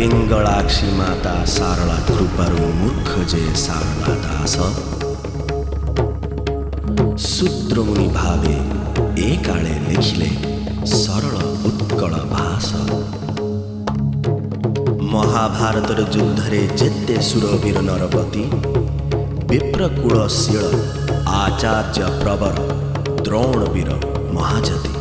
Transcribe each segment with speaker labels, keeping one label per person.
Speaker 1: पिंगलाक्षी माता सारला कृपारू मूर्ख जे सारला दास सूत्रमुनि भावे ए काले लिखिले सरल उत्कल भाष महाभारतर युद्धरे जेते सुरवीर नरपति विप्रकूलशील आचार्य प्रवर द्रोणवीर महाजति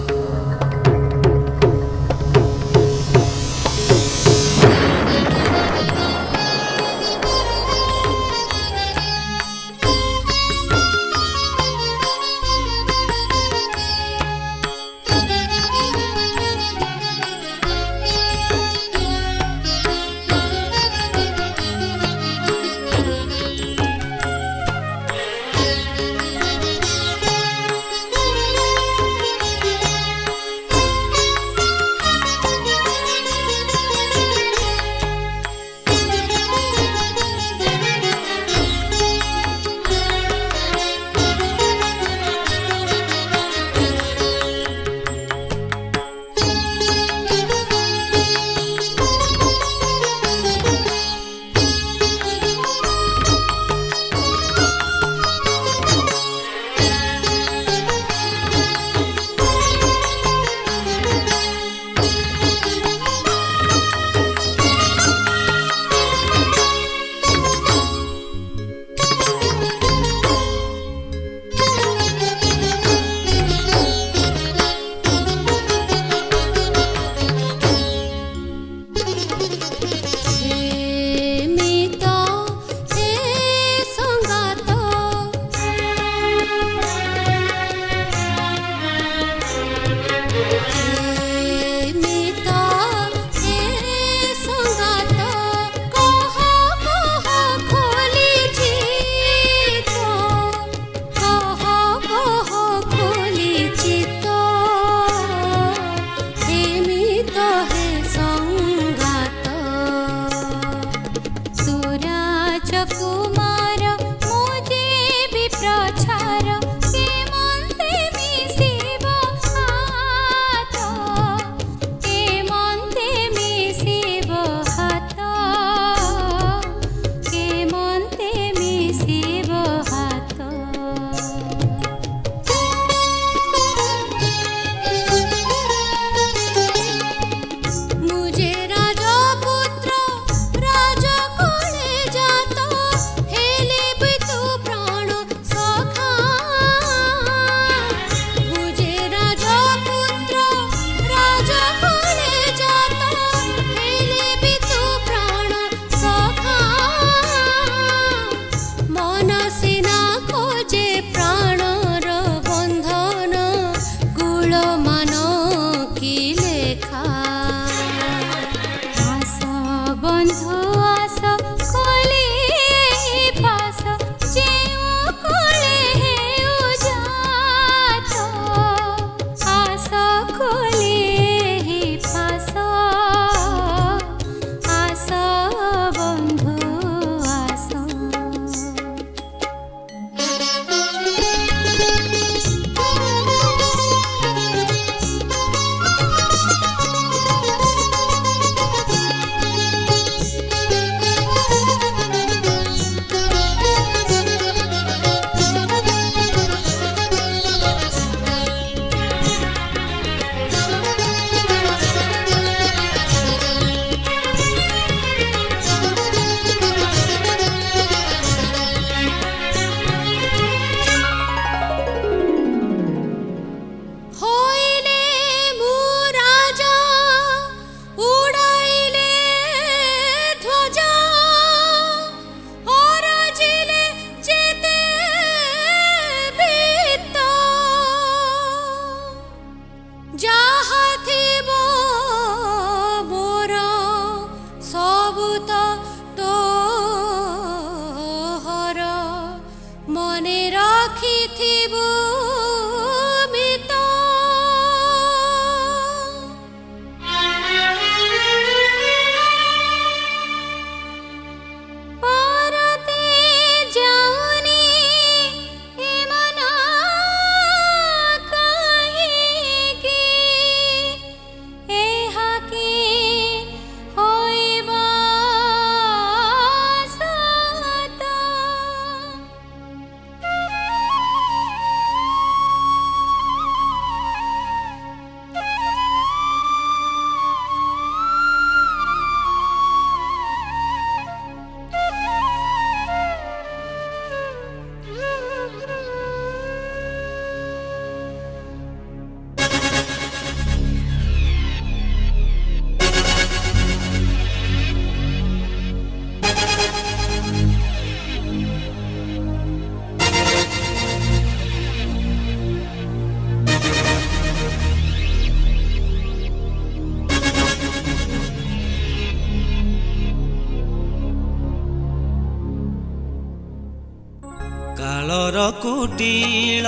Speaker 2: कालर कुटिल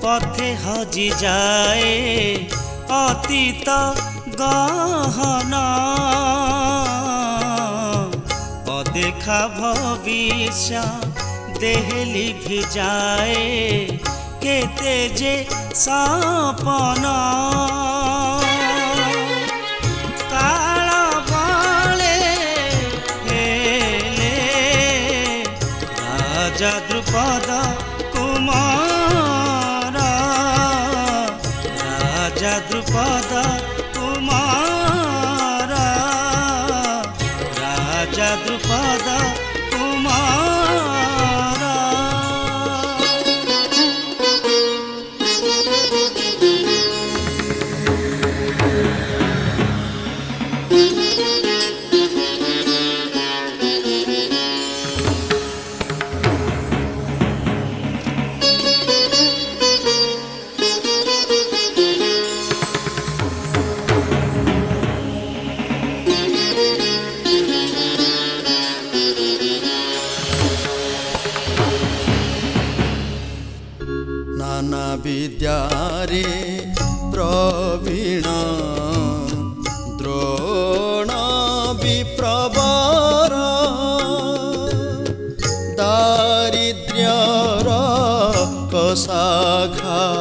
Speaker 2: पथे हजि जाए अतीत गहना अदेखा भविष्य देहली भिजाए केते जे सपना काल बाले हेले राजा द्रुपद कुमार राजा द्रुपद कुमार राजा द्रुपद कुमार।
Speaker 3: विद्यारे प्रवीण द्रोण विप्रवर दारिद्र्यर कसाघाते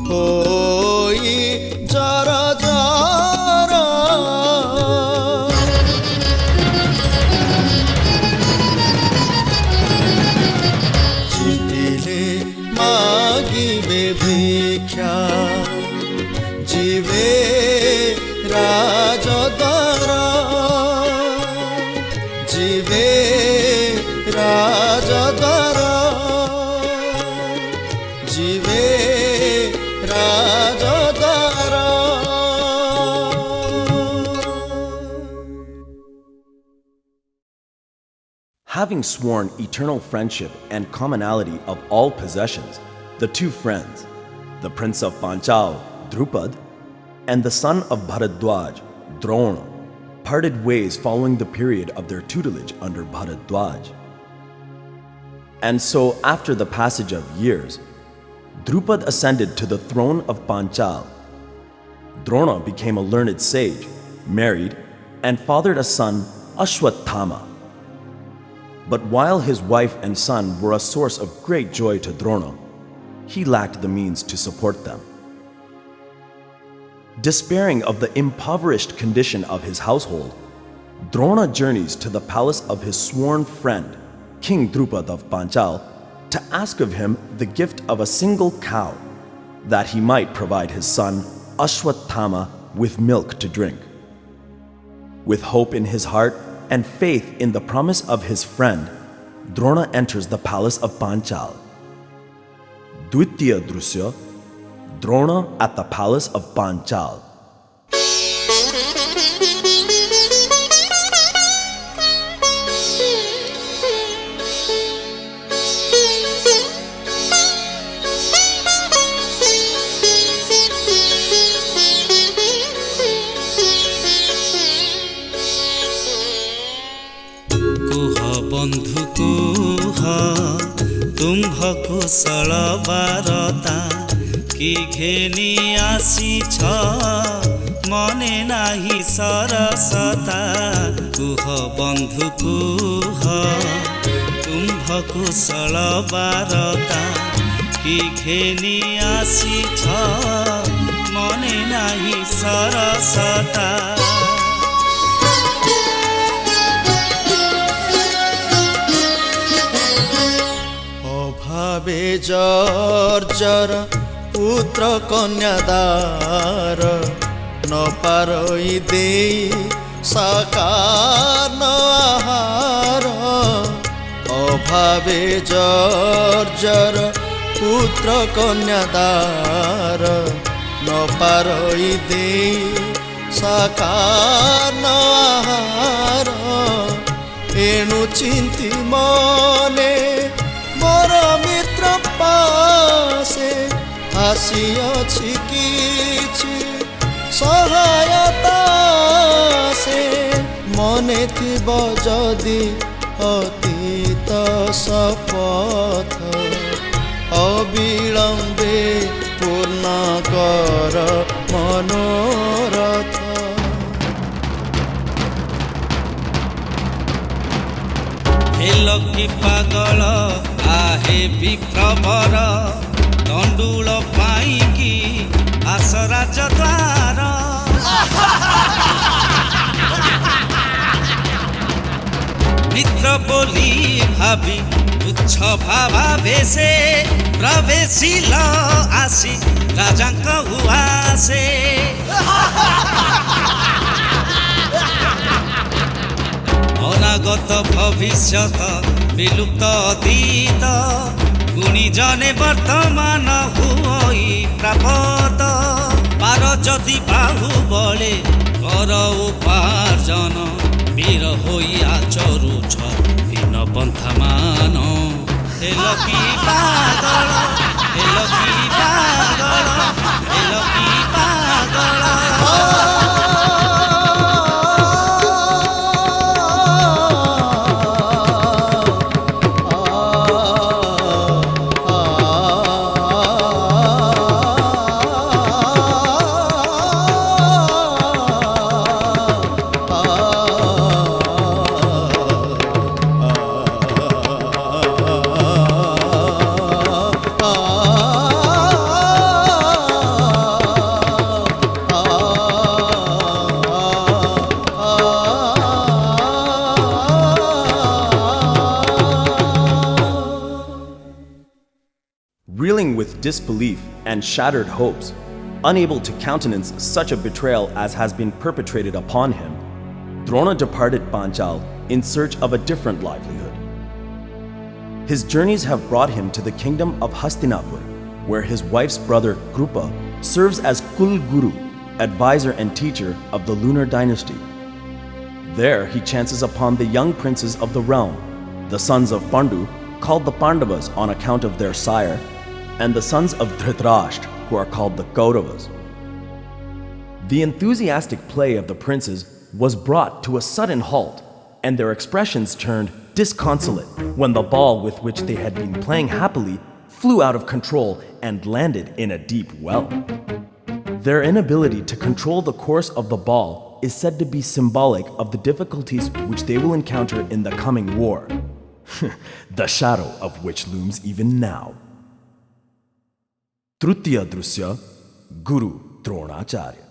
Speaker 3: होई जर जर मागिबे भिक्षा जीवे राजद्वार जीवे राजद्वार जीवे राजद्वार।
Speaker 1: Having sworn eternal friendship and commonality of all possessions, the two friends, the prince of Panchala, Drupada, and the son of Bharadwaj, Drona, parted ways following the period of their tutelage under Bharadwaj. And so, after the passage of years, Drupada ascended to the throne of Panchala. Drona became a learned sage, married, and fathered a son, Ashwatthama. But while his wife and son were a source of great joy to Drona, he lacked the means to support them. Despairing of the impoverished condition of his household, Drona journeys to the palace of his sworn friend, King Drupada of Panchala, to ask of him the gift of a single cow, that he might provide his son Ashwatthama with milk to drink. With hope in his heart and faith in the promise of his friend, Drona enters the palace of Panchala. Dvitiya Drusya, Drona at the palace of Panchala.
Speaker 2: बंधु कुह तुम्भ कुशल बारता कि घेनी आसीछ मने नाही सरसता। कुह बंधु कुह तुम्भ कुशल बारता कि घेनी आसीछ मने नाही सरसता।
Speaker 3: भावे जर्जर पुत्र कन्यादार न पारई दे साकार न आहार। अभावे जर्जर पुत्र कन्यादार न पारई दे साकार न आहार। एणु चिंती मने मोर मित्र पासे आसिअछि किछि सहायता से मने थिब जदि অতীত শপথ অবিলম্বে পূর্ণ কর মনোরথ।
Speaker 2: হেল কি পাগল আহে বিপ্রবর দণ্ডুল পাইকি আস রাজদ্বার। মিত্র বলি ভাবি তুচ্ছ ভাবা ভেসে প্রবেশিল আসি রাজাঙ্ক উয়াসে। অনাগত ভবিষ্যৎ বিলুপ্ত অতীত গুণীজনে বর্তমান হুই প্রাপত। পার যদি বাহু বলে কর উপার্জন বীর হইয়া চরুছ হীন পন্থা মান। হেল কি পাগল হেল কি পাগল হেল কি পাগল।
Speaker 1: Reeling with disbelief and shattered hopes, unable to countenance such a betrayal as has been perpetrated upon him, Drona departed Panchala in search of a different livelihood. His journeys have brought him to the kingdom of Hastinapur, where his wife's brother Krupa serves as Kul Guru, advisor and teacher of the lunar dynasty. There he chances upon the young princes of the realm, the sons of Pandu, called the Pandavas on account of their sire, and the sons of Dhritarashtra, who are called the Kauravas. The enthusiastic play of the princes was brought to a sudden halt, and their expressions turned disconsolate when the ball with which they had been playing happily flew out of control and landed in a deep well. Their inability to control the course of the ball is said to be symbolic of the difficulties which they will encounter in the coming war, the shadow of which looms even now. Tritiya Drusya, Guru Dronacharya.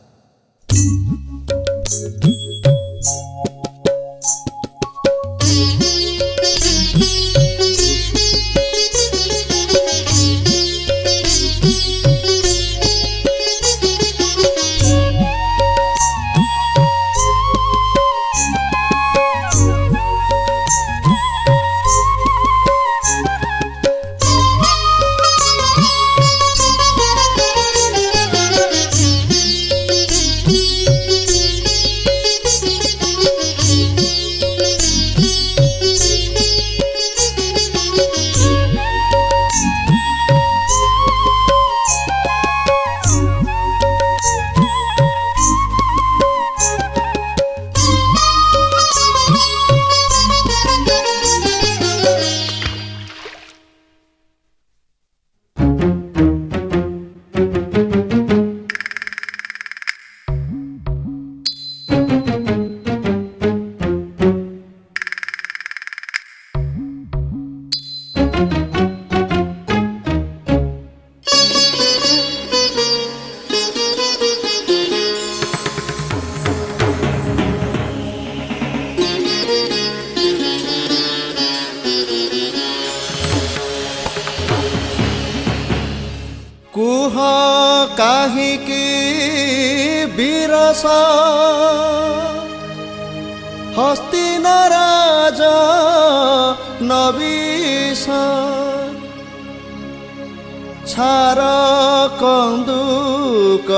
Speaker 3: କୁହ କାହିଁକି ବିରସ ହସ୍ତିନ ରାଜ ନବିଶ ଛାର କନ୍ଦୁକ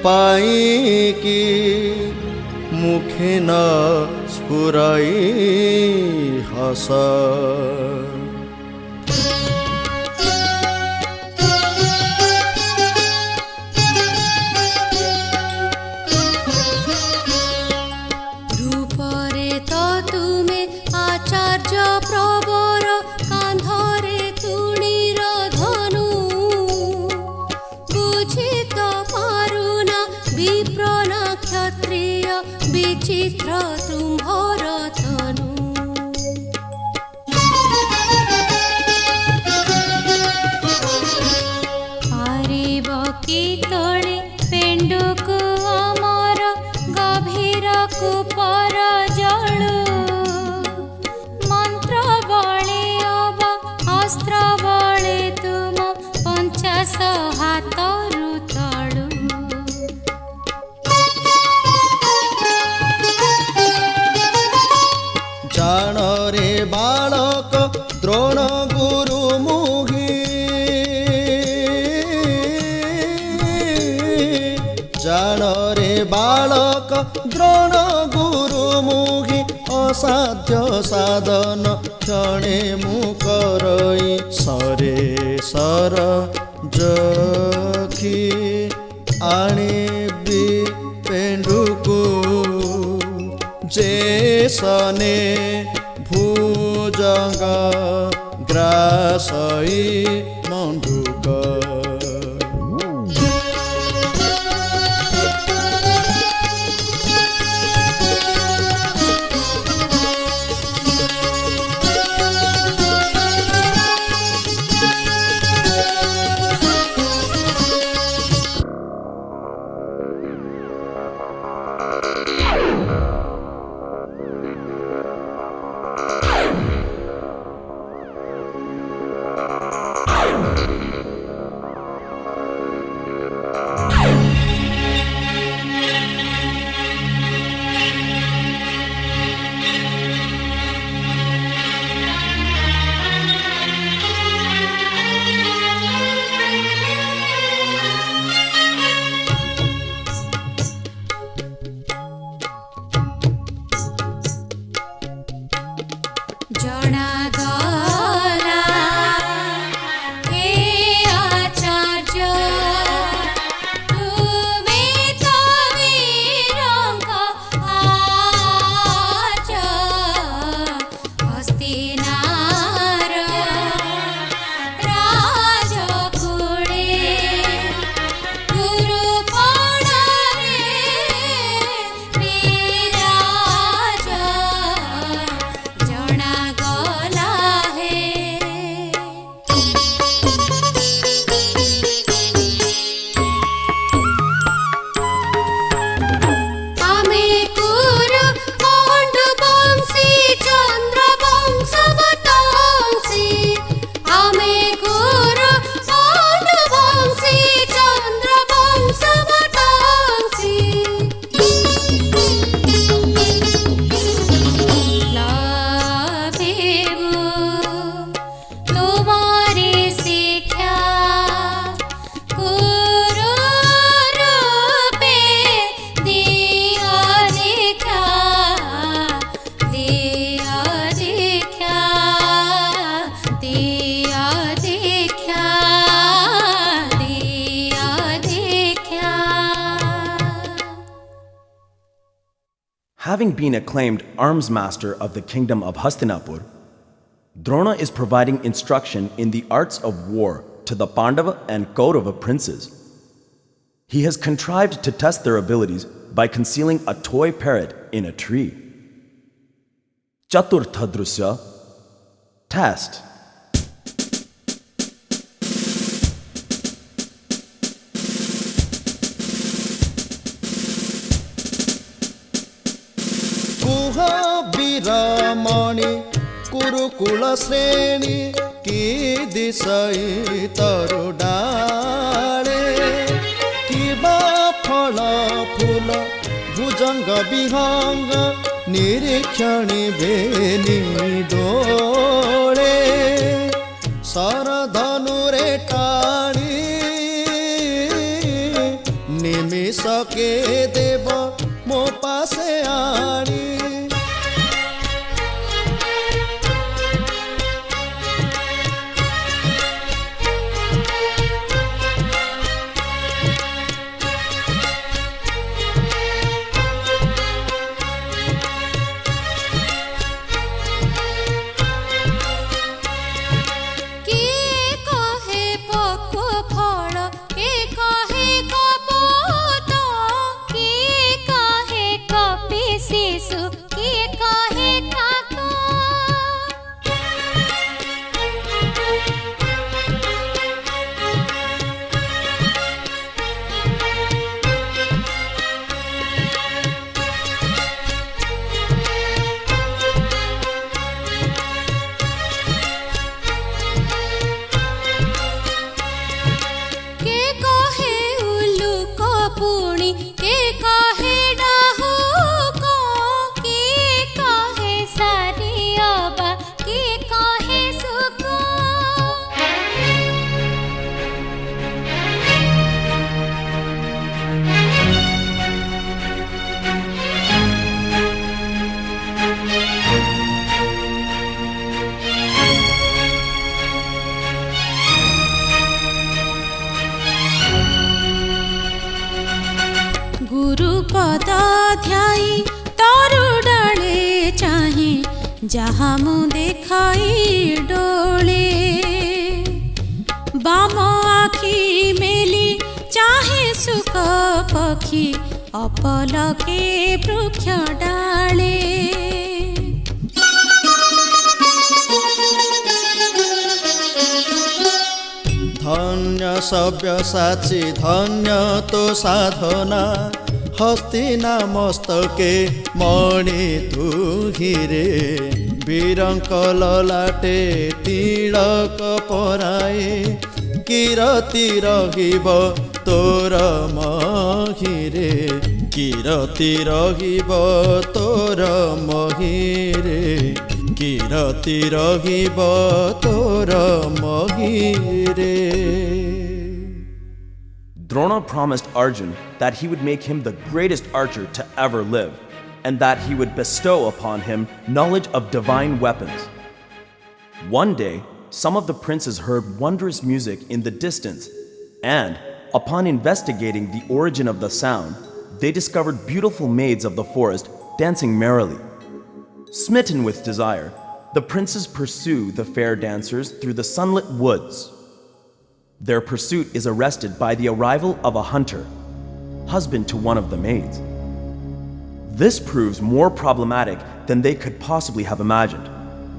Speaker 3: ପାଇଁକି ମୁଖେ ନ ସ୍ଫୁରଇ ହସ
Speaker 4: রূপরে তো তুমি আচার্য ତୁମ୍ଭର ତନୁ। ପାରିବ କି ତଳେ ପେଣ୍ଡୁକୁ ଅମର ଗଭୀର କୂପର ଜଳୁ। ମନ୍ତ୍ର ବଳେ ଅବା ଅସ୍ତ୍ର ବଳେ ତୁମ 50 ହାତରୁ ତଳୁ।
Speaker 3: ଜାଣରେ ବାଳକ ଦ୍ରୋଣ ଗୁରୁ ମୁହି। ଜାଣରେ ବାଳକ ଦ୍ରୋଣ ଗୁରୁ ମୁହି। ଅସାଧ୍ୟ ସାଧନ କ୍ଷଣେ ମୁଁ କରଇ। ସରେ ସର ଯଖି ଆଣିବି ପେଣ୍ଡୁକୁ। जेसने भुजंग ग्रासई मंडूक।
Speaker 1: Having been acclaimed arms master of the kingdom of Hastinapur, Drona is providing instruction in the arts of war to the Pandava and Kaurava princes. He has contrived to test their abilities by concealing a toy parrot in a tree. Chaturtha Drusya, test.
Speaker 3: Veeramani कुरुकुल श्रेणी की दिशई तरु डाले। किबा फल फूल भुजंग विहंग निरीक्षणी बेनी डोळे। सरधनुरे टाणी निमिषके देव मो पासे आणी।
Speaker 4: की ଯାହା ମୁଁ ଦେଖାଇ ଡୋଳେ ବାମ ଆଖି ମେଲି ଚାହେଁ ସୁଖ ପକ୍ଷୀ ଅପଲକେ ବୃକ୍ଷ ଡାଳେ
Speaker 3: ଧନ୍ୟ ସବ୍ୟସାଚୀ ଧନ୍ୟ ତୋ ସାଧନା ହସ୍ତିନା ମସ୍ତକେ ମଣି ତୁହିରେ ବୀରଙ୍କ ଲଲାଟେ ତିଳକ ପରାଏ କିରତି ରହିବ ତୋର ମହିରେ କିରତି ରହିବ ତୋର ମହିରେ କିରତି ରହିବ ତୋର ମହିରେ.
Speaker 1: Drona promised Arjuna that he would make him the greatest archer to ever live, and that he would bestow upon him knowledge of divine weapons. One day, some of the princes heard wondrous music in the distance, and, upon investigating the origin of the sound, they discovered beautiful maids of the forest dancing merrily. Smitten with desire, the princes pursue the fair dancers through the sunlit woods. Their pursuit is arrested by the arrival of a hunter, husband to one of the maids. This proves more problematic than they could possibly have imagined,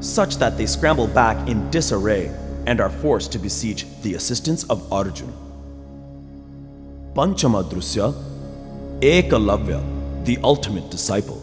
Speaker 1: such that they scramble back in disarray and are forced to beseech the assistance of Arjuna. Panchama Drusya, Ekalavya, the ultimate disciple.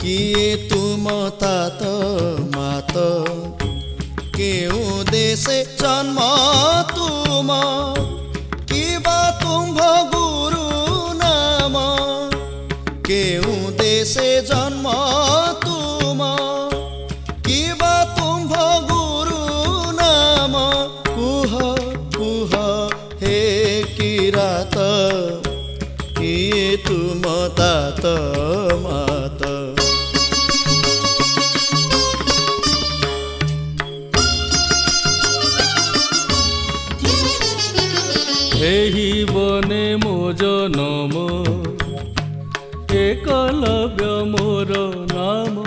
Speaker 3: किए तुम तात मात केउ देशे जन्म तुम किबा तुम्भ गुरु नाम केउ देशे जन्म तुम किबा तुम्भ गुरु नाम कुह कुह हे किरात किए तुम तात मात
Speaker 5: एहि बने मो जनम एकलव्य मोर नाम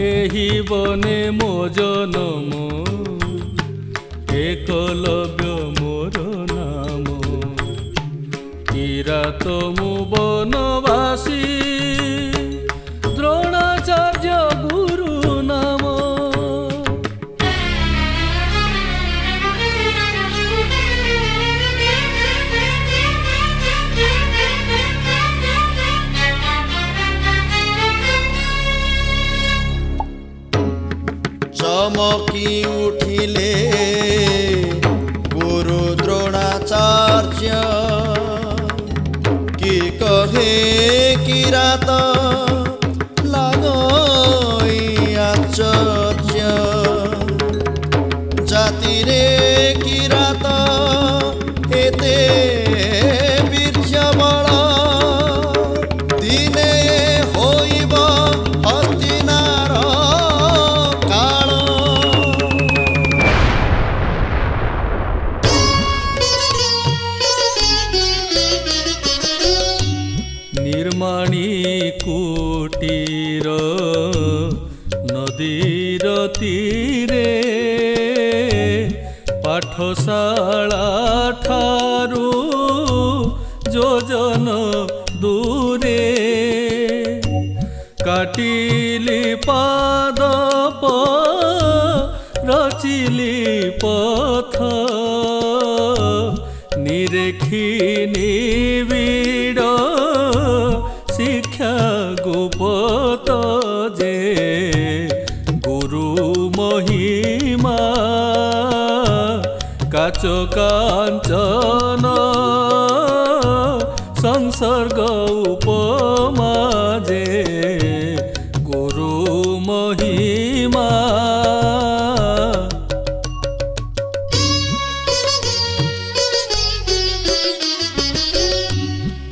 Speaker 5: एहि बने मो जनम एकलव्य मोर नाम किरात मु बनवासी द्रोणाचार्य गुरु नाम
Speaker 3: चमकी उठिले गुरु द्रोणाचार्य कि कहे किरात लागई आचार्य जाति रे किरात एते वीर्य बल दिने होइब हस्तिनार काल
Speaker 5: निर्माणी कुटीर नदीर तीरे पाठशाला ठारू जोजन दूरे काटिली पाद रचिली पथ निरेखी निबिड़ शिक्षा गुपत जे गुरु महिमा काच कांचन संसर्ग उपमा जे गुरु महिमा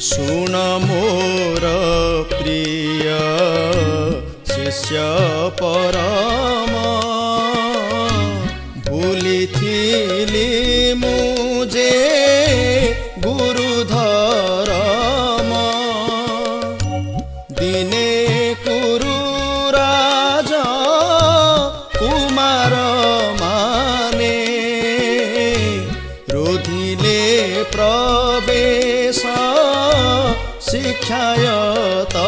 Speaker 3: सुन मोर प्रिय शिष्य परम भूलिथिली मुझे गुरु धरम दिने कुरु राजा कुमार माने रोधिले प्रवेश शिक्षायतने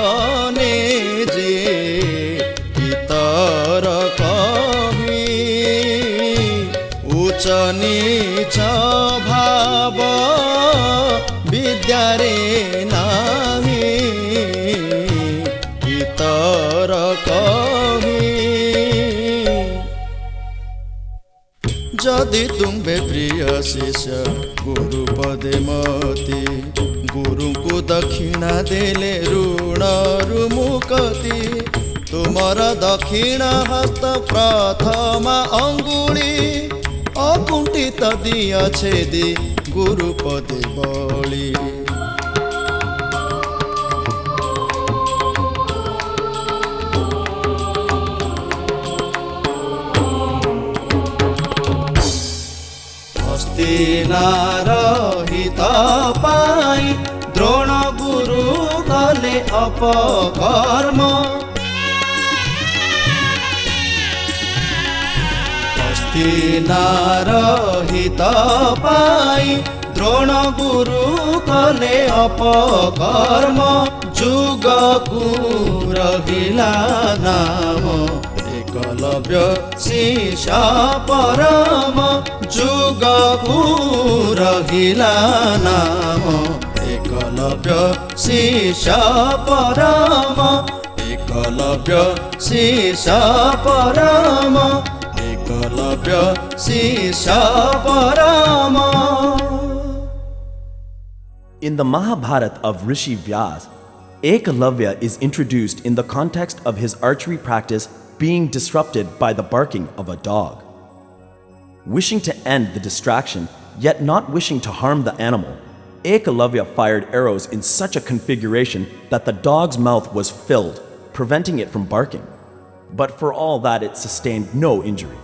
Speaker 3: जे इतर कवि उच्च नीच भाव विद्यारे नाही इतर कवि जदि तुम्हे प्रिय शिष्य गुरु पदे मती गुरु को दक्षिणा देले ऋण मुक्ति तुमर दक्षिण हस्त प्रथम अंगुली अकुंठित दिया छेदी गुरु पदे बली हस्तिनार हित पाई द्रोण गुरु कले अपकर्म हस्तिनार हित पाई द्रोण गुरु कले अपकर्म जुग रहिला नाम एकलव्य शिष्य परम जुग रहिला नाम एकलव्य शिष्य परम एकलव्य शिष्य परम एकलव्य शिष्य परम.
Speaker 1: In the Mahabharata of Rishi Vyas, Ekalavya is introduced in the context of his archery practice being disrupted by the barking of a dog. Wishing to end the distraction, yet not wishing to harm the animal, Ekalavya fired arrows in such a configuration that the dog's mouth was filled, preventing it from barking. But for all that, it sustained no injury.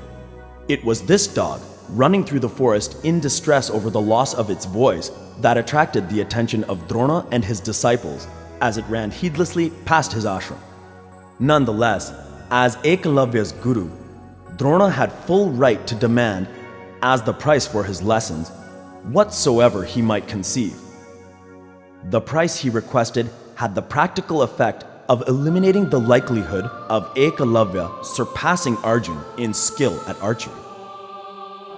Speaker 1: It was this dog, running through the forest in distress over the loss of its voice, that attracted the attention of Drona and his disciples as it ran heedlessly past his ashram. Nonetheless, as Ekalavya's guru, Drona had full right to demand, as the price for his lessons, whatsoever he might conceive. The price he requested had the practical effect of eliminating the likelihood of Ekalavya surpassing Arjuna in skill at archery.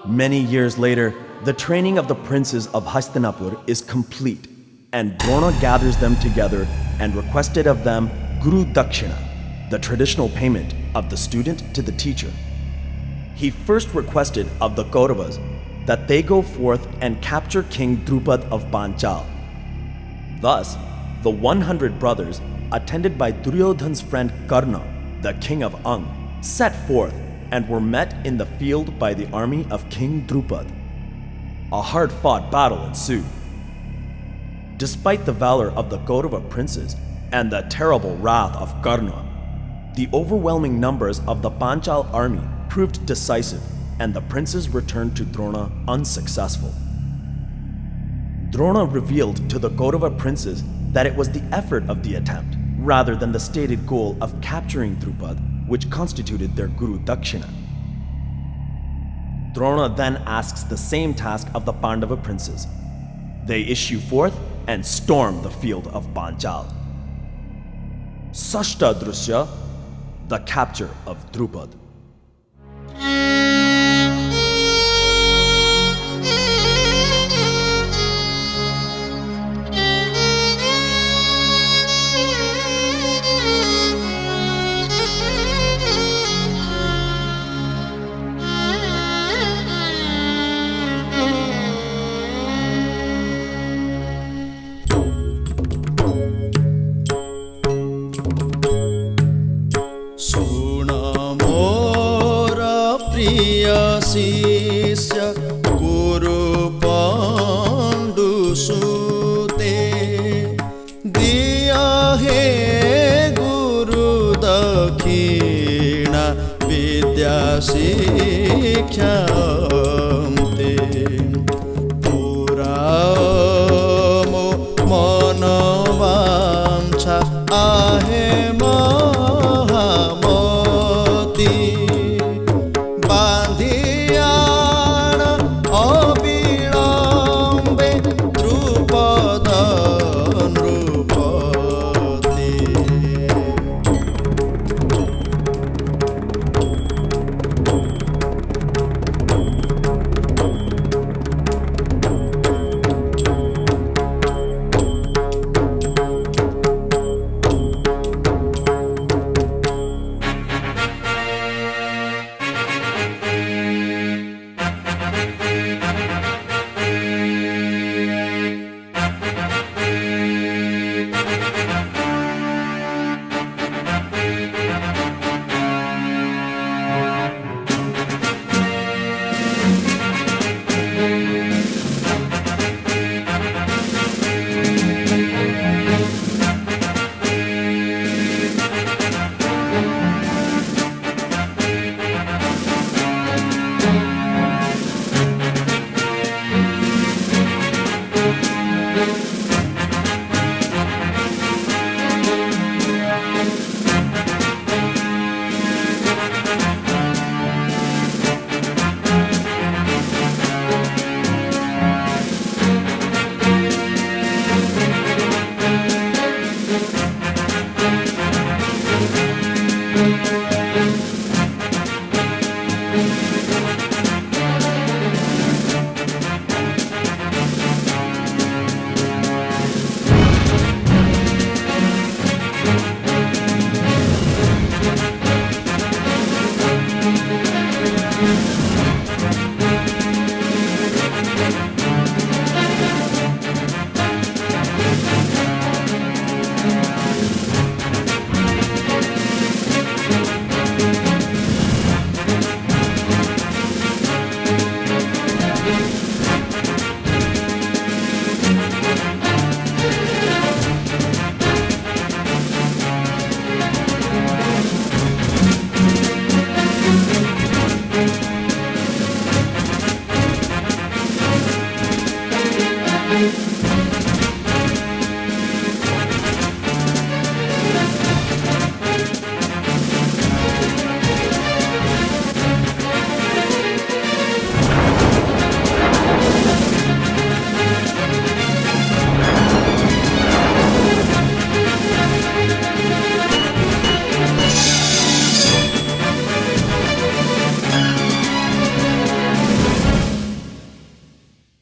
Speaker 1: Many years later, the training of the princes of Hastinapur is complete, and Drona gathers them together and requested of them Guru Dakshina, the traditional payment of the student to the teacher. He first requested of the Kauravas that they go forth and capture King Drupada of Panchala. Thus, the 100 brothers, attended by Duryodhana's friend Karna, the king of Ang, set forth and were met in the field by the army of King Drupada. A hard-fought battle ensued. Despite the valor of the Kaurava princes and the terrible wrath of Karna, the overwhelming numbers of the Panchal army proved decisive, and the princes returned to Drona unsuccessful. Drona revealed to the Kaurava princes that it was the effort of the attempt, rather than the stated goal of capturing Drupada, which constituted their Guru Dakshina. Drona then asks the same task of the Pandava princes. They issue forth and storm the field of Panchala. Sashta Drusya, the capture of Drupada.
Speaker 3: शिष्य गुरु पाण्डुसुते दिया हे गुरु दक्षिणा विद्या शिक्षान्ते पुरा मो मनोवाञ्छा आहे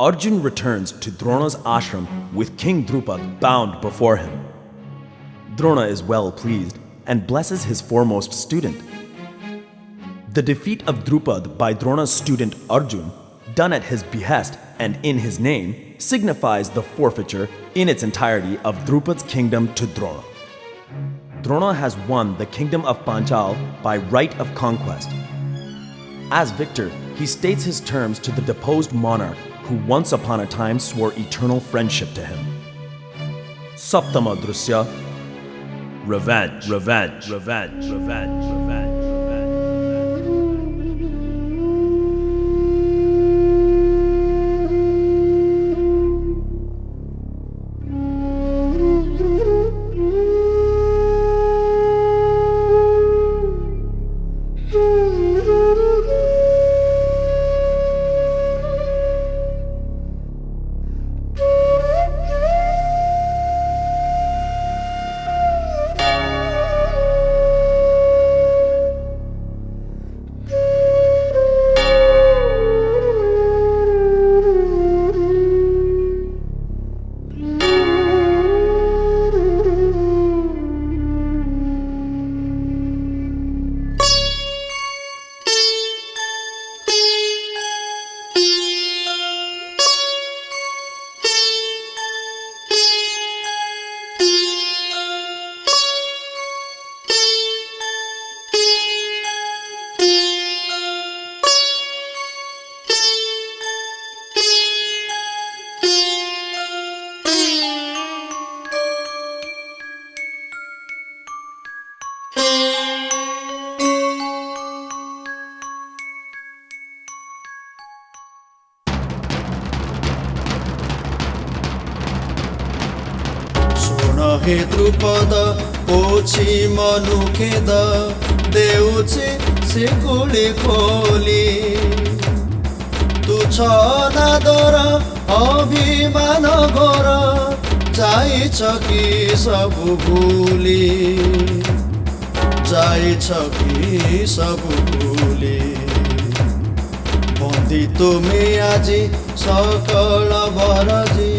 Speaker 1: Arjuna returns to Drona's ashram with King Drupada bound before him. Drona is well pleased and blesses his foremost student. The defeat of Drupada by Drona's student Arjuna, done at his behest and in his name, signifies the forfeiture in its entirety of Drupada's kingdom to Drona. Drona has won the kingdom of Panchala by right of conquest. As victor, he states his terms to the deposed monarch who once upon a time swore eternal friendship to him. Saptama Drusya, revenge, revenge, revenge, revenge, revenge.
Speaker 3: हे द्रुपद पोछि मनुखेद देउछि से गुली खोली तुच्छ नादर अभिमान गोर जाइछ कि सब भूली जाइछ कि सब भूली बन्दी तुमे आजी सकल भरजी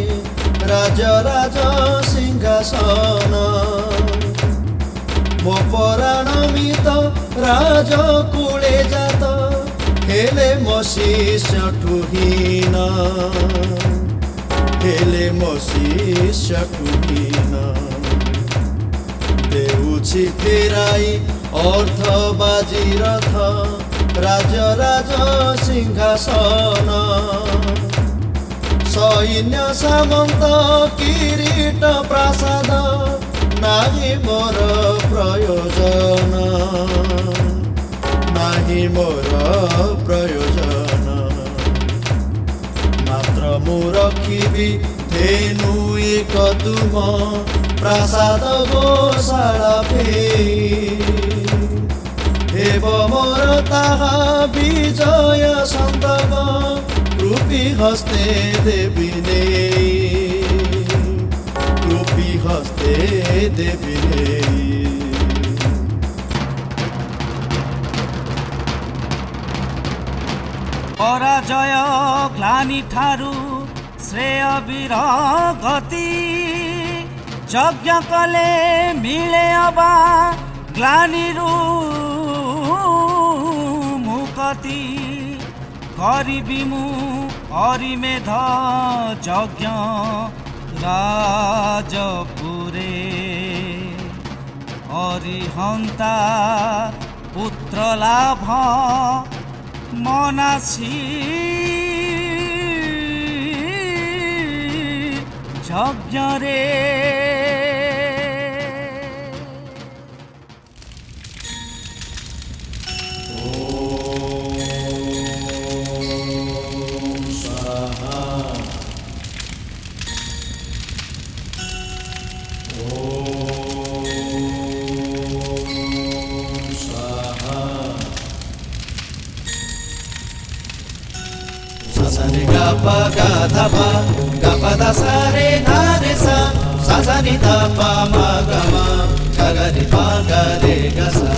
Speaker 3: राज राज सिंहासन मो पराण मित राज कूले जात हेले मो शिष्य ठुहीन हेले मो शिष्य ठुहीन देउछि फेराई अर्थ बाजी रथ राज राज सिंहासन सैन्य सामन्त किरीट प्रासाद नाही मोर प्रयोजन नाही मोर प्रयोजन मात्र मु रखिबि धेनु एक तुम प्रासाद गोशाला फेई हेब मोर ताहा विजय सन्तक रूपी हस्ते देवी रूपी हस्ते देवी
Speaker 2: पराजय ग्लानि ठारू श्रेय वीर गति यज्ञ कले मिले अबा ग्लानिरु मुक्ति करिबि मु अरिमेध यज्ञ राजपुरे अरिहन्ता पुत्र लाभ मनासी यज्ञ रे
Speaker 3: Gapa gada pa, gapa da sa re na re sa, sa sa ni da pa ma ga ma, ga ga ni pa ga re ga sa.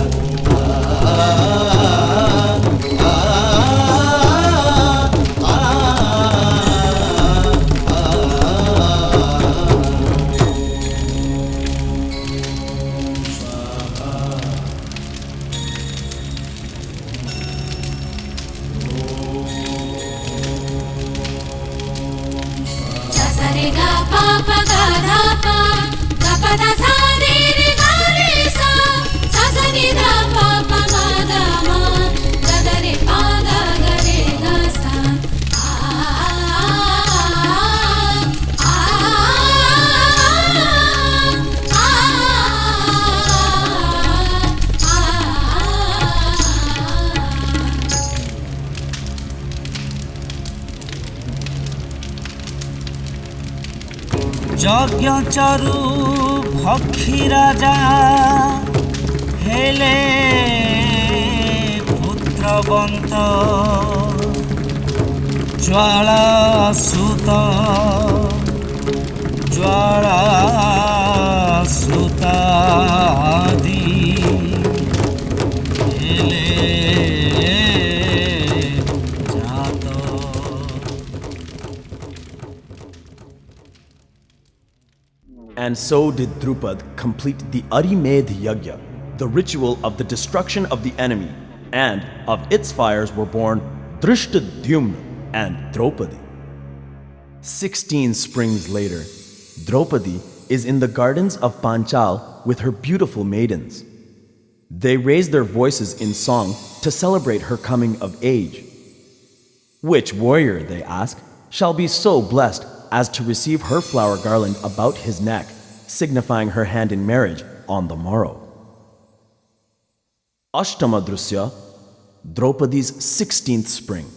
Speaker 2: যজ্ঞচরু ভক্ষী রাজা হেলে পুত্রবন্ত জ্বালাসুতাদি হেলে জাত।
Speaker 1: And so did Drupad complete the Arimedh Yagya, the ritual of the destruction of the enemy, and of its fires were born Drishtadyumna and Draupadi. 16 springs later, Draupadi is in the gardens of Panchala with her beautiful maidens. They raise their voices in song to celebrate her coming of age. Which warrior, they ask, shall be so blessed as to receive her flower garland about his neck, signifying her hand in marriage on the morrow? Ashtama Drusya, Draupadi's 16th spring.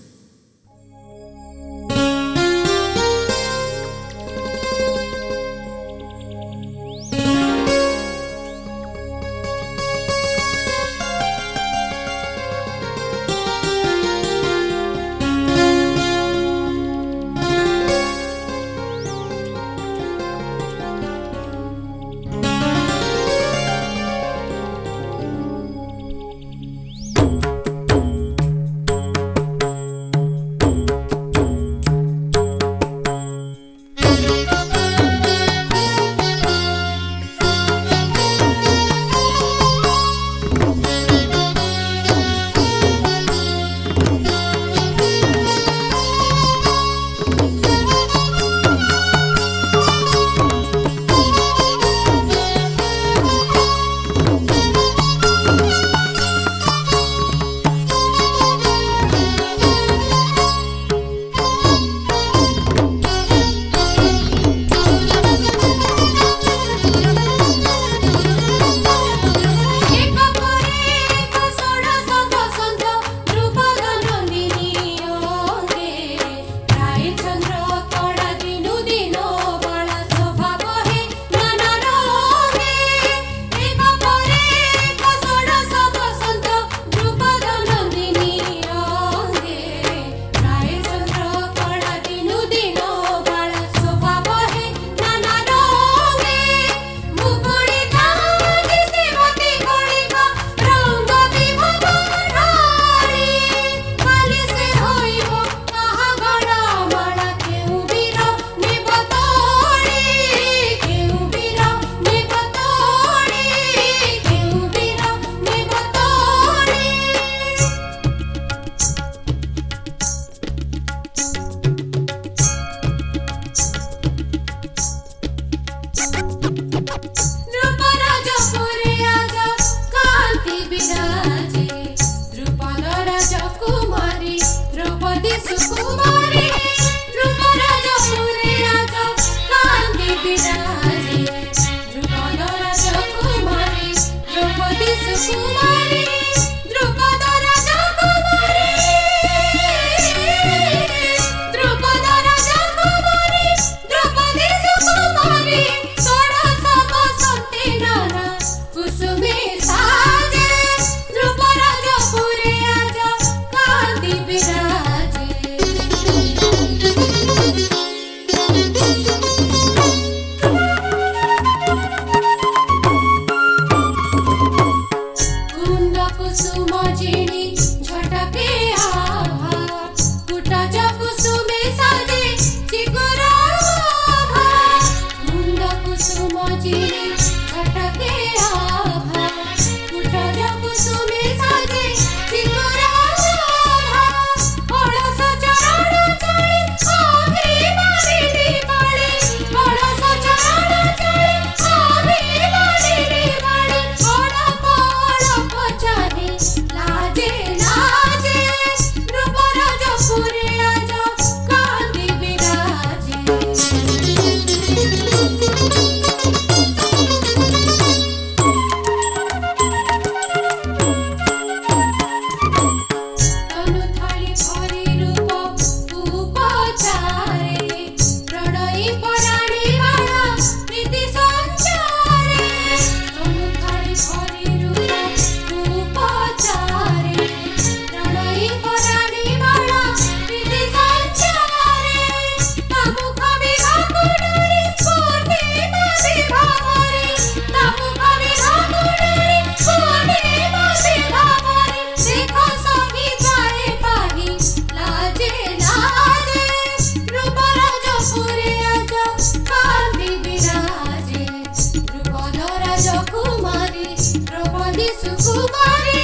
Speaker 4: করে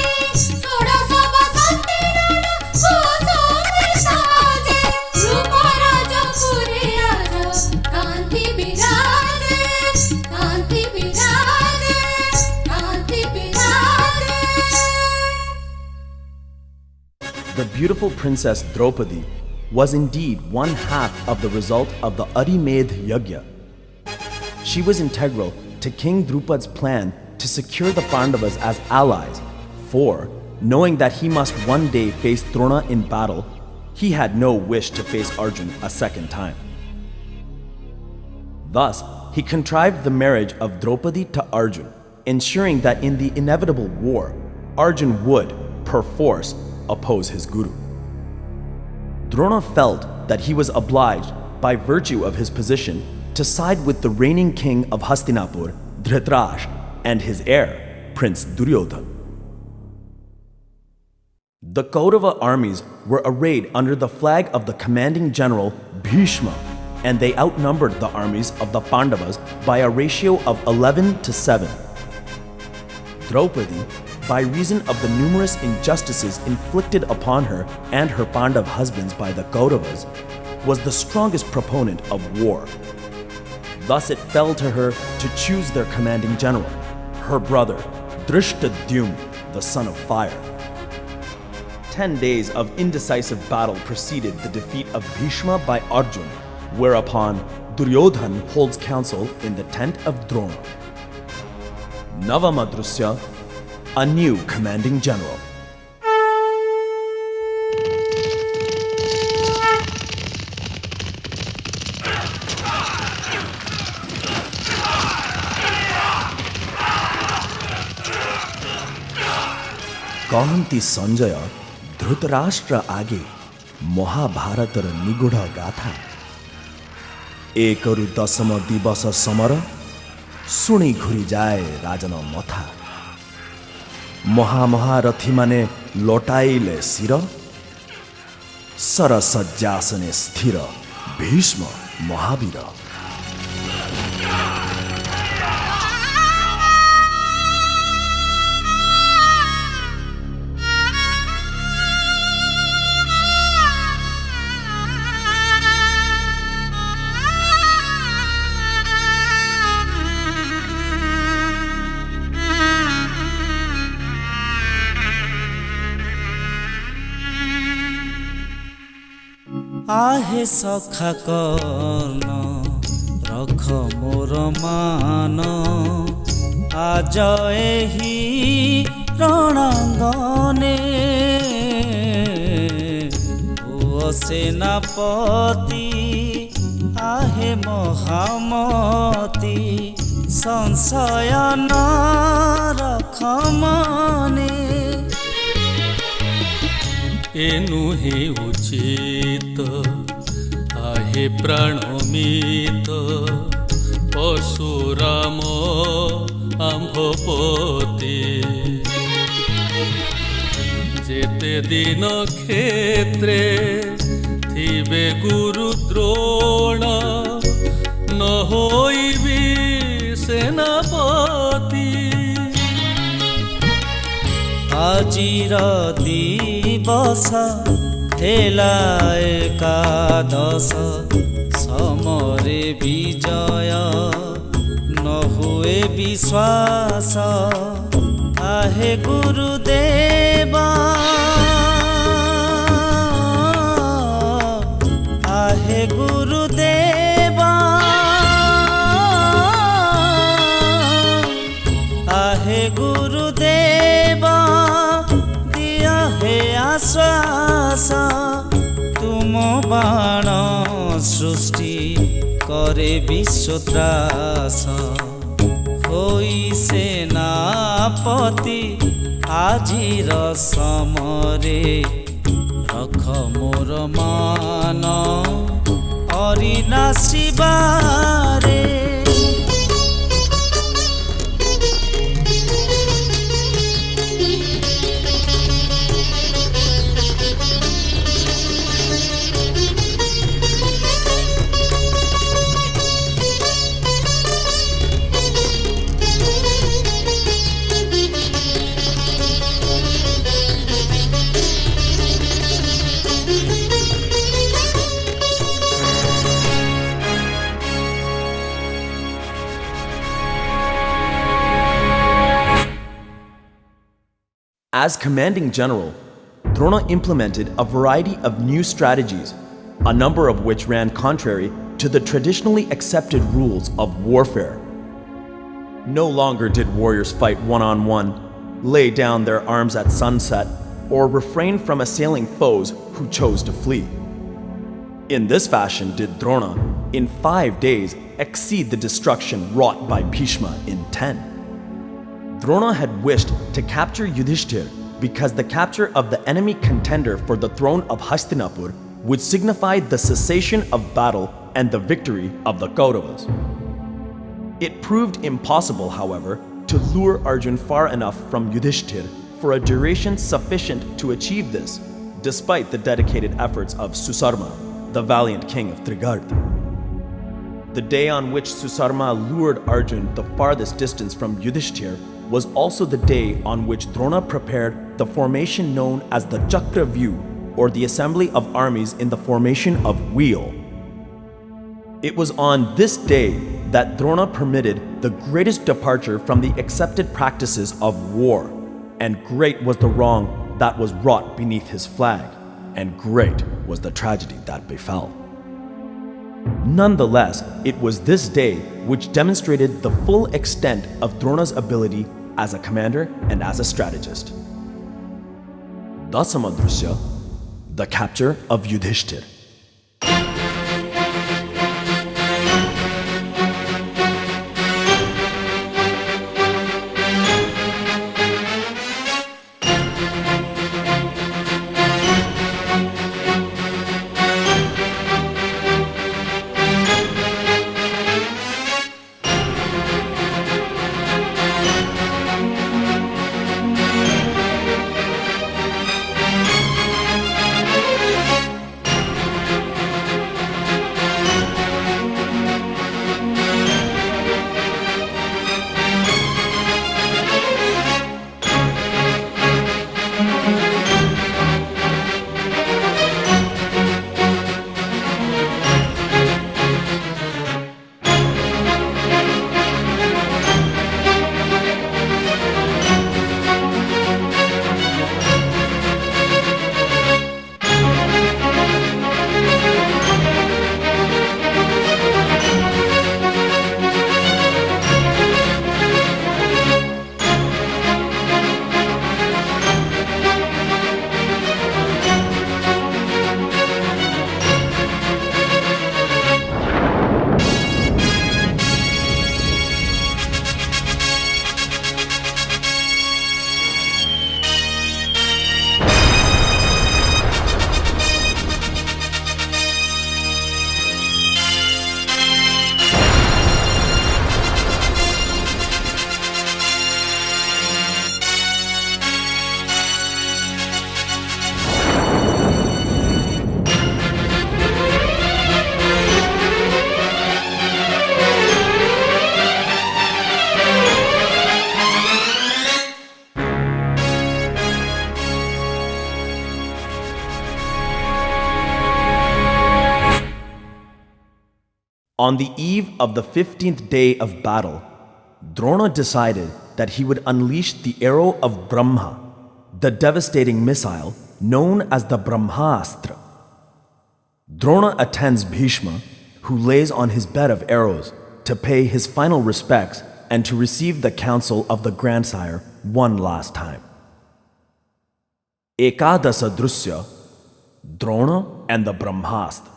Speaker 4: ষোড়শ বসন্তের কুসুমে সাজে রূপরাজ পুরে আজ কান্তি বিরাজে কান্তি বিরাজে কান্তি বিরাজে।
Speaker 1: The beautiful princess Draupadi was indeed one half of the result of the Adimedh Yagya. She was integral to King Drupad's plan to secure the Pandavas as allies, for, knowing that he must one day face Drona in battle, he had no wish to face Arjuna a second time. Thus, he contrived the marriage of Draupadi to Arjuna, ensuring that in the inevitable war, Arjuna would, perforce, oppose his guru. Drona felt that he was obliged, by virtue of his position, to side with the reigning king of Hastinapur, Devraj, and his heir, Prince Duryodhana. The Kaurava armies were arrayed under the flag of the commanding general Bhishma, and they outnumbered the armies of the Pandavas by a ratio of 11-7. Draupadi, by reason of the numerous injustices inflicted upon her and her Pandav husbands by the Kauravas, was the strongest proponent of war. Thus it fell to her to choose their commanding general, her brother, Drishtadyumna, the son of fire. 10 days of indecisive battle preceded the defeat of Bhishma by Arjuna, whereupon Duryodhana holds council in the tent of Drona. Navamadrusya, a new commanding general. कहन्ति Sanjay Dhritarashtra आगे महाभारतर निगूढ़ गाथा एकरु दशम दिवस summer शुणी घुरी जाए राजन मथा महामहारथी माने लोटाइले शिर सरसज्जासने स्थिर भीष्म महावीर।
Speaker 2: आहे सखा कर्ण रख मोर मान आज एही रणांगने ओ सेनापति आहे महामती संशय न रख मने
Speaker 5: एनु हे उचित आहे प्राणमित परशुराम आम्भपति जेते दिन क्षेत्रे थिबे गुरु द्रोण न होइबी सेनापति
Speaker 2: आजिर दिवस हेला एकादश समरे विजय न हुए विश्वास आहे गुरुदेवा आहे गुरुदेवा आहे गुरुदेवा दिया हे आश्वास तुम बाण सृष्टि करे विश्वत्रास होई सेनापति आजिर समरे रख मोर मान Aryna Shivare.
Speaker 1: As commanding general, Drona implemented a variety of new strategies, a number of which ran contrary to the traditionally accepted rules of warfare. No longer did warriors fight one-on-one, lay down their arms at sunset, or refrain from assailing foes who chose to flee. In this fashion did Drona, in 5 days, exceed the destruction wrought by Bhishma in 10. Drona had wished to capture Yudhishthir because the capture of the enemy contender for the throne of Hastinapur would signify the cessation of battle and the victory of the Kauravas. It proved impossible, however, to lure Arjuna far enough from Yudhishthir for a duration sufficient to achieve this, despite the dedicated efforts of Susarma, the valiant king of Trigarth. The day on which Susarma lured Arjuna the farthest distance from Yudhishthir was also the day on which Drona prepared the formation known as the Chakra view, or the assembly of armies in the formation of wheel. It was on this day that Drona permitted the greatest departure from the accepted practices of war, and great was the wrong that was wrought beneath his flag, and great was the tragedy that befell. Nonetheless, it was this day which demonstrated the full extent of Drona's ability as a commander and as a strategist. Dasamadrusya, the capture of Yudhishthir. On the eve of the 15th day of battle, Drona decided that he would unleash the arrow of Brahma, the devastating missile known as the Bramhastra. Drona attends Bhishma, who lays on his bed of arrows, to pay his final respects and to receive the counsel of the grandsire one last time. Ekadasa Drusya, Drona and the Bramhastra.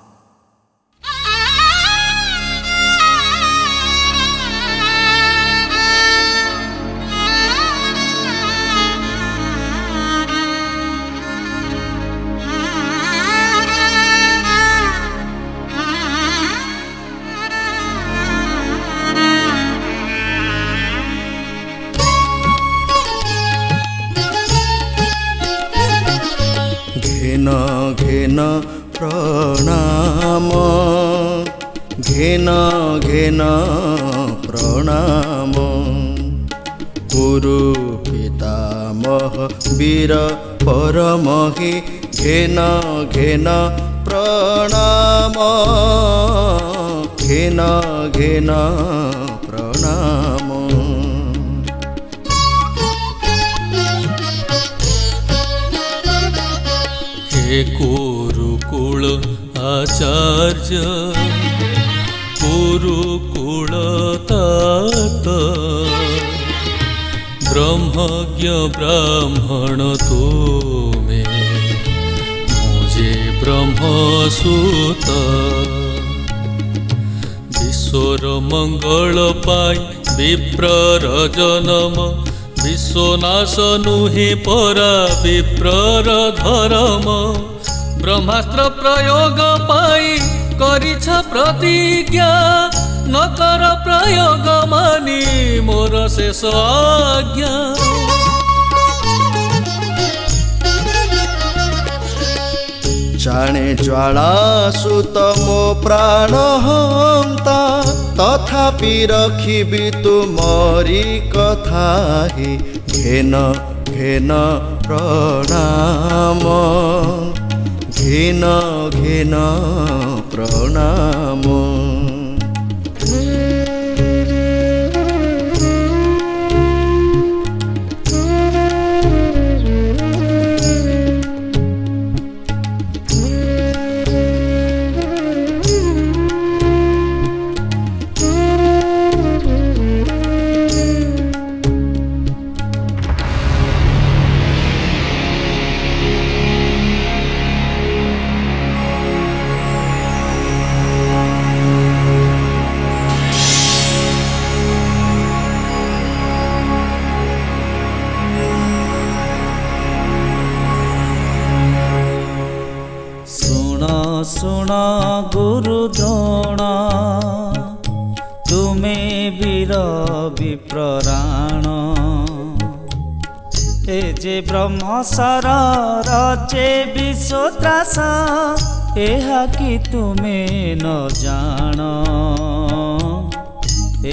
Speaker 2: घेन प्रणाम घेन प्रणाम गुरु पितामह वीर परमहि घेन प्रणाम घेन प्रणाम।
Speaker 5: ସେ କୁରୁକୁଳ ଆଚାର୍ଯ୍ୟ କୁରୁକୁଳ तात ब्रह्मज्ञ ब्राह्मण तुमे मुझे ब्रह्मसूत विश्वर मंगल पाई विप्रर जन्म विश्वनाश नुहे परा विप्रर धर्म ब्रह्मास्त्र प्रयोग पाई करिछ प्रतिज्ञा नकर प्रयोग मानी मोर शेष आज्ञा
Speaker 2: जाने ज्वाला सुत मो प्राण हंता तथापि रखिबि तुमरी कथा ही घेन घेन प्रणाम घेन घेन प्रणाम
Speaker 6: सुन गुरु द्रोणा तुमे वीर विप्राण ए जे ब्रह्मसर रचे विश्वत्रास एहा कि तुमे न जान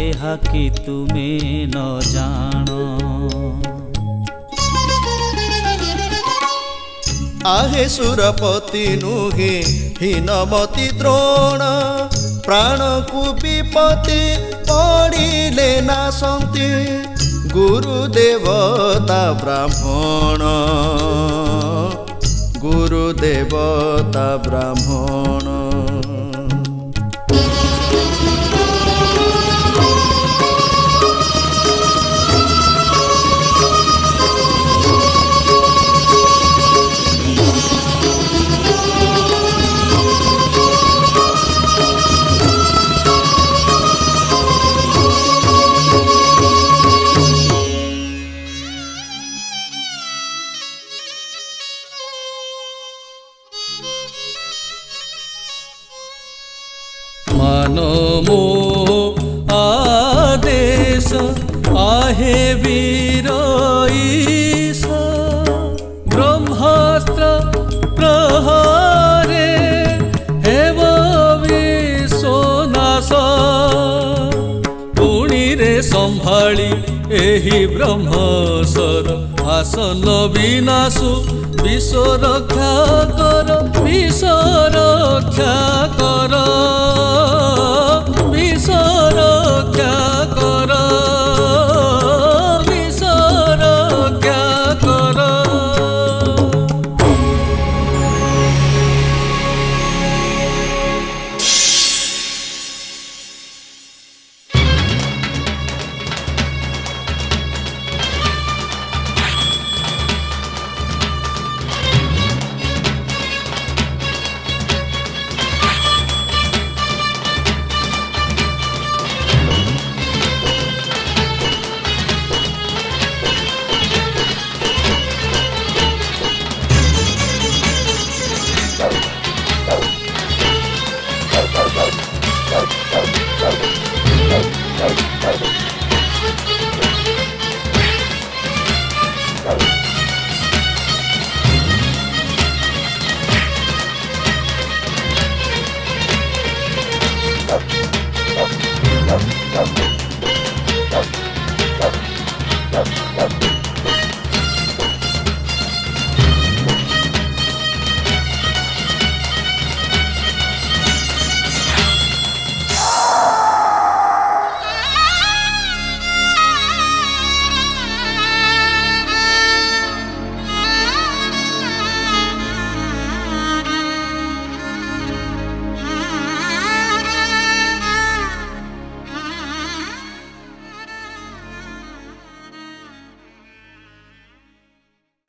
Speaker 6: एहा कि तुमे न जान
Speaker 2: आहे सुरपति नुहे हीनमति द्रोण प्राण को विपत्ति पड़िले नासंती गुरुदेवता ब्राह्मण गुरुदेवता ब्राह्मण
Speaker 5: मानमो आदेश आहे वीर ईश ब्रह्मास्त्र प्रहारे हेव विश्वनाश पुणी रे संभाली एहि ब्रह्मसर आसन विनाशु विश्व रक्षा कर विश्व रक्षा कर विश्व रक्षा कर विश्व रक्षा कर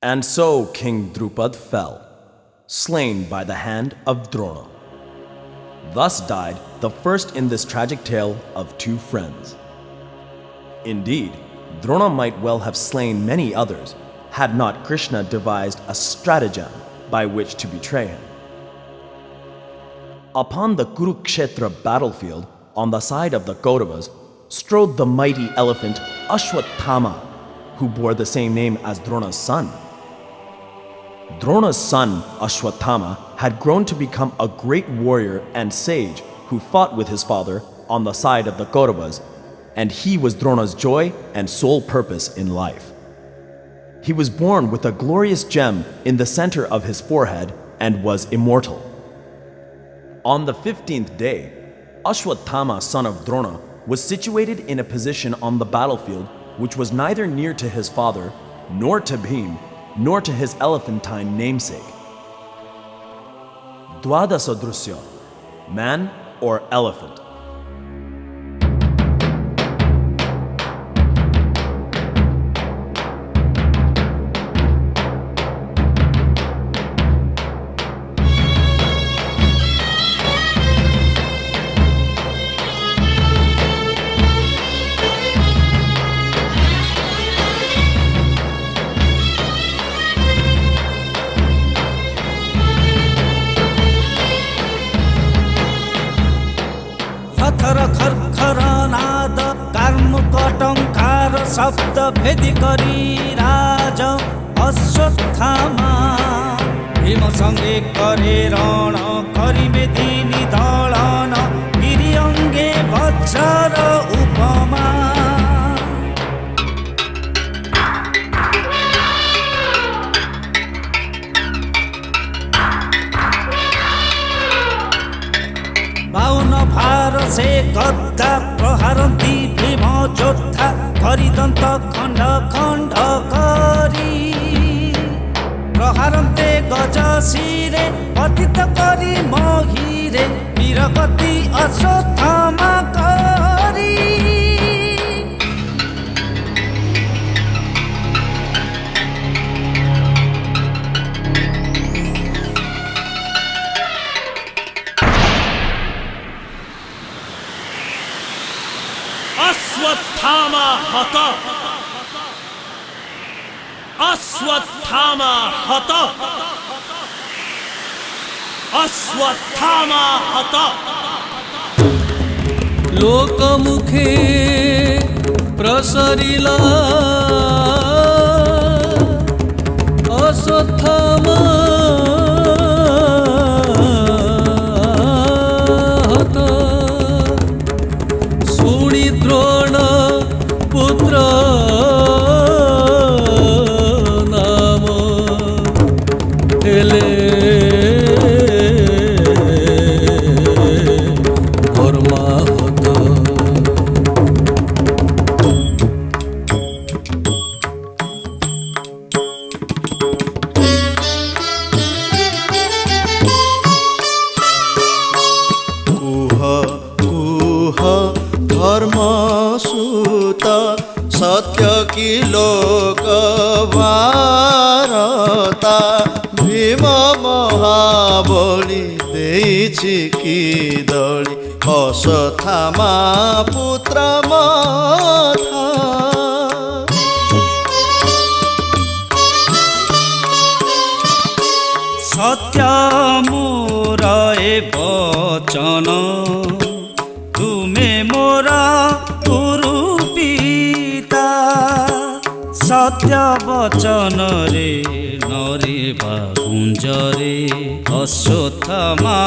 Speaker 1: And so King Drupad fell, slain by the hand of Drona. Thus died the first in this tragic tale of two friends. Indeed, Drona might well have slain many others had not Krishna devised a stratagem by which to betray him. Upon the Kurukshetra battlefield, on the side of the Kauravas, strode the mighty elephant Ashwatthama, who bore the same name as Drona's son. Drona's son, Ashwatthama, had grown to become a great warrior and sage who fought with his father on the side of the Kauravas, and he was Drona's joy and sole purpose in life. He was born with a glorious gem in the center of his forehead and was immortal. On the 15th day, Ashwatthama, son of Drona, was situated in a position on the battlefield which was neither near to his father, nor to Bhim, nor to his elephantine namesake. Dvadasadrusya, man or elephant.
Speaker 6: खरखरनाद कार्मुकटङ्कार शब्द भेदी करी राज अश्वत्थामा भीमसँगै करे रण करिमेदिनी दलन गिरिअङ्गे वज्र उपमा से गद्दा प्रहारन्ती भीम जोद्धा हरिदन्त खण्ड खण्ड करी प्रहारन्ते गज शिरे पतित करी महिरे वीरगति अश्वत्थामा करी
Speaker 5: Ashwatthama hata. Ashwatthama hata. Ashwatthama hata. लोकमुखे प्रसरिला Ashwatthama हता सुनी द्रोण पुत्र नाम हेले
Speaker 2: सत्य की लोक वारता भीम महाबली देछि की दली अश्वत्थामा पुत्र मथा
Speaker 6: सत्य मोर वचन तुमे मोरा सत्य वचन रे नरे गुंजरे अश्वत्थामा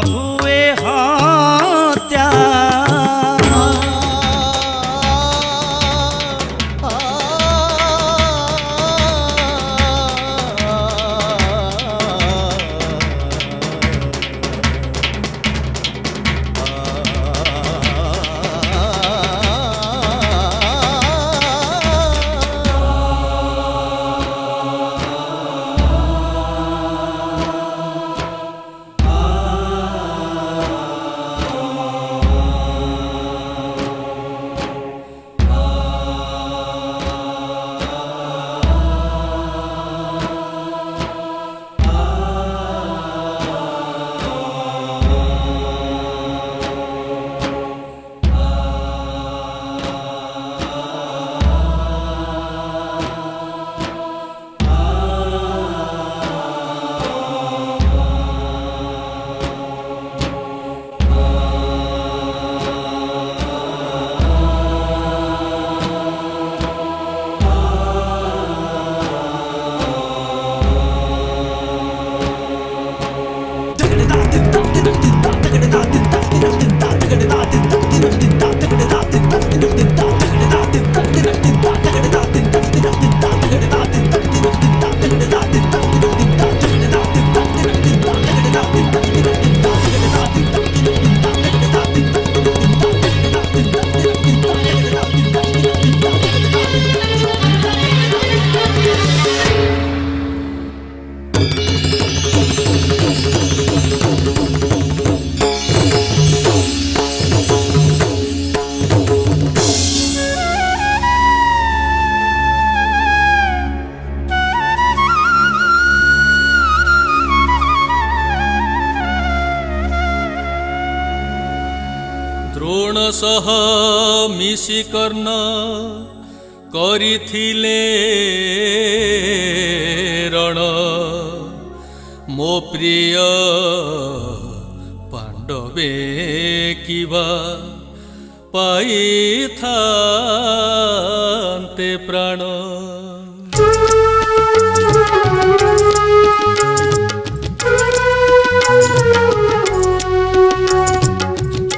Speaker 6: भुए हत्या
Speaker 5: ସହ ମିଶି କର୍ଣ୍ଣ କରିଥିଲେ ରଣ ମୋ ପ୍ରିୟ ପାଣ୍ଡବେ କିବା ପାଇଥାନ୍ତେ ପ୍ରାଣ।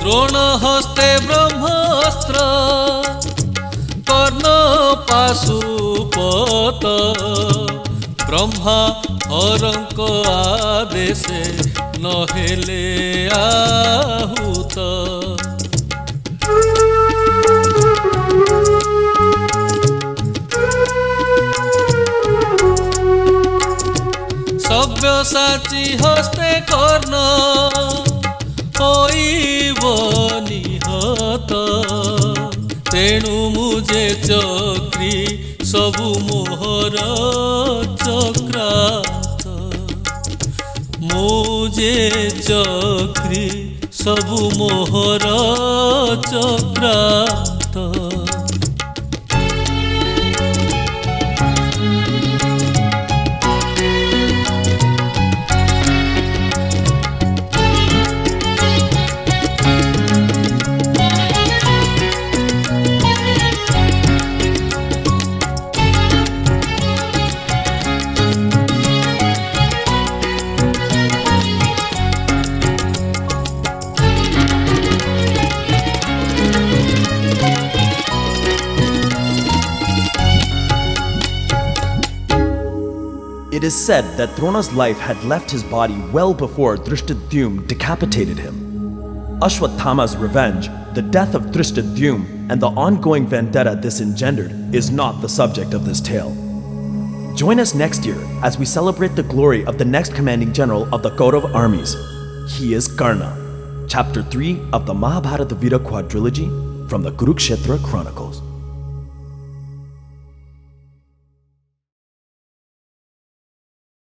Speaker 5: ଦ୍ରୋଣ ହସ୍ତେ ବ୍ରହ୍ମାସ୍ତ୍ର କର୍ଣ୍ଣ ପାଶୁପତ ବ୍ରହ୍ମା ହରଙ୍କ ଆଦେଶେ ନହେଲେ ଆହୁତ। ସବ୍ୟସାଚୀ ହସ୍ତେ କର୍ଣ୍ଣ ହୋଇବ ନିହତ ତେଣୁ ମୁଁ ଯେ ଚକ୍ରୀ ସବୁ ମୋହର ଚକ୍ରାନ୍ତ ମୁଁ ଯେ ଚକ୍ରୀ ସବୁ ମୋହର ଚକ୍ରାନ୍ତ।
Speaker 1: It is said that Drona's life had left his body well before Drishtadyumna decapitated him. Ashwathama's revenge, the death of Drishtadyumna, and the ongoing vendetta this engendered is not the subject of this tale. Join us next year as we celebrate the glory of the next commanding general of the Kaurava armies. He is Karna, Chapter 3 of the Mahabharata Veera quadrilogy from the Kurukshetra Chronicles.